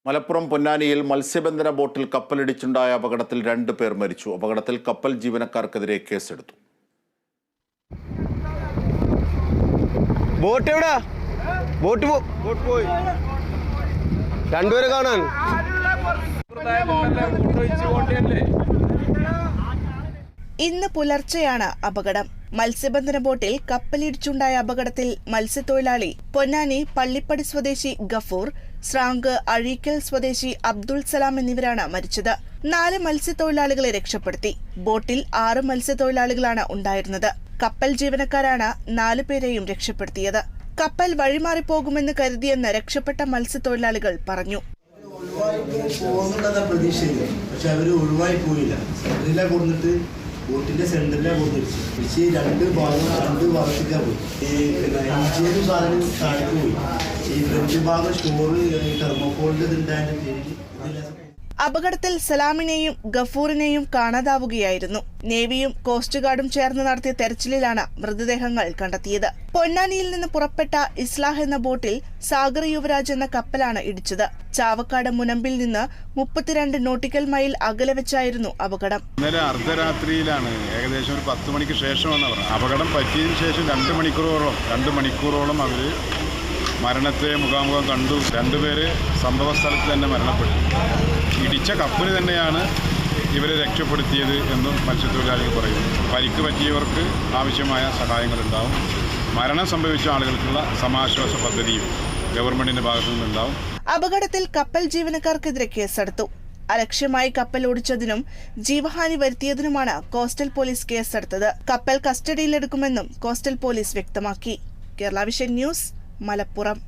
മലപ്പുറം പൊന്നാനിയിൽ മത്സ്യബന്ധന ബോട്ടിൽ കപ്പലിടിച്ചുണ്ടായ അപകടത്തിൽ 2 പേർ മരിച്ചു. അപകടത്തിൽ കപ്പൽ ജീവനക്കാർക്കെതിരെ കേസെടുത്തു. ബോട്ട് എവിടാ? ബോട്ട് പോയി. രണ്ടുപേരെ കാണാൻ. ഇന്ന് പുലർച്ചെയാണ് അപകടം. മത്സ്യബന്ധന ബോട്ടിൽ കപ്പലിടിച്ചുണ്ടായ അപകടത്തിൽ മത്സ്യത്തൊഴിലാളി പൊന്നാനി പള്ളിപ്പടി സ്വദേശി ഗഫൂർ, സ്രാങ്ക് അഴീക്കൽ സ്വദേശി അബ്ദുൾ സലാം എന്നിവരാണ് മരിച്ചത്. 4 മത്സ്യത്തൊഴിലാളികളെ രക്ഷപ്പെടുത്തി. ബോട്ടിൽ 6 മത്സ്യത്തൊഴിലാളികളാണ് ഉണ്ടായിരുന്നത്. കപ്പൽ ജീവനക്കാരാണ് 4 പേരെയും രക്ഷപ്പെടുത്തിയത്. കപ്പൽ വഴിമാറിപ്പോകുമെന്ന് കരുതിയെന്ന് രക്ഷപ്പെട്ട മത്സ്യത്തൊഴിലാളികൾ പറഞ്ഞു. ബോട്ടിന്റെ സെന്ററിലാണ് കൊണ്ടിരിച്ചു. പക്ഷേ 2 ഭാഗത്തേക്കാണ് പോയി. ഈ സാധനം താഴേക്ക് പോയി. ഈ ഫ്രണ്ട് ഭാഗം സ്റ്റോറ് തെർമോക്കോളിന്റെ ഇതിന്റെ പേരിൽ. അപകടത്തിൽ സലാമിനെയും ഗഫൂറിനെയും കാണാതാവുകയായിരുന്നു. നേവിയും കോസ്റ്റ് ഗാർഡും ചേർന്ന് നടത്തിയ തെരച്ചിലിലാണ് മൃതദേഹങ്ങൾ കണ്ടെത്തിയത്. പൊന്നാനിയിൽ നിന്ന് പുറപ്പെട്ട ഇസ്ലാഹ് എന്ന ബോട്ടിൽ സാഗർ യുവരാജ് എന്ന കപ്പലാണ് ഇടിച്ചത്. ചാവക്കാട് മുനമ്പിൽ നിന്ന് 32 നോട്ടിക്കൽ മൈൽ അകലെ വെച്ചായിരുന്നു അപകടം. ഇന്നലെ അർദ്ധരാത്രിയിലാണ്, ഏകദേശം ഒരു 10 മണിക്ക് ശേഷമാണ് അപകടം പറ്റിയതിനു ശേഷം 2 മണിക്കൂറോളം അവർ മരണത്തെ മുഖാമുഖം കണ്ടു. 2 പേര് സംഭവ സ്ഥലത്ത് തന്നെ മരണപ്പെട്ടു. ഇടിച്ച കപ്പല് തന്നെയാണ് ഇവരെ രക്ഷപ്പെടുത്തിയത് എന്നും മത്സ്യത്തൊഴിലാളികൾ പറയുന്നു. പരിക്ക് പറ്റിയവർക്ക് ആവശ്യമായ സഹായങ്ങളുണ്ടാവും. മരണം സംഭവിച്ച ആളുകൾക്കുള്ള സമാശ്വാസ പദ്ധതിയും ഗവൺമെന്റിന്റെ ഭാഗത്തു നിന്നുണ്ടാവും. അപകടത്തിൽ കപ്പൽ ജീവനക്കാർക്കെതിരെ കേസെടുത്തു. അലക്ഷ്യമായി കപ്പൽ ഓടിച്ചതിനും ജീവഹാനി വരുത്തിയതിനുമാണ് കോസ്റ്റൽ പോലീസ് കേസെടുത്തത്. കപ്പൽ കസ്റ്റഡിയിലെടുക്കുമെന്നും കോസ്റ്റൽ പോലീസ് വ്യക്തമാക്കി. Kerala vision news, Malappuram.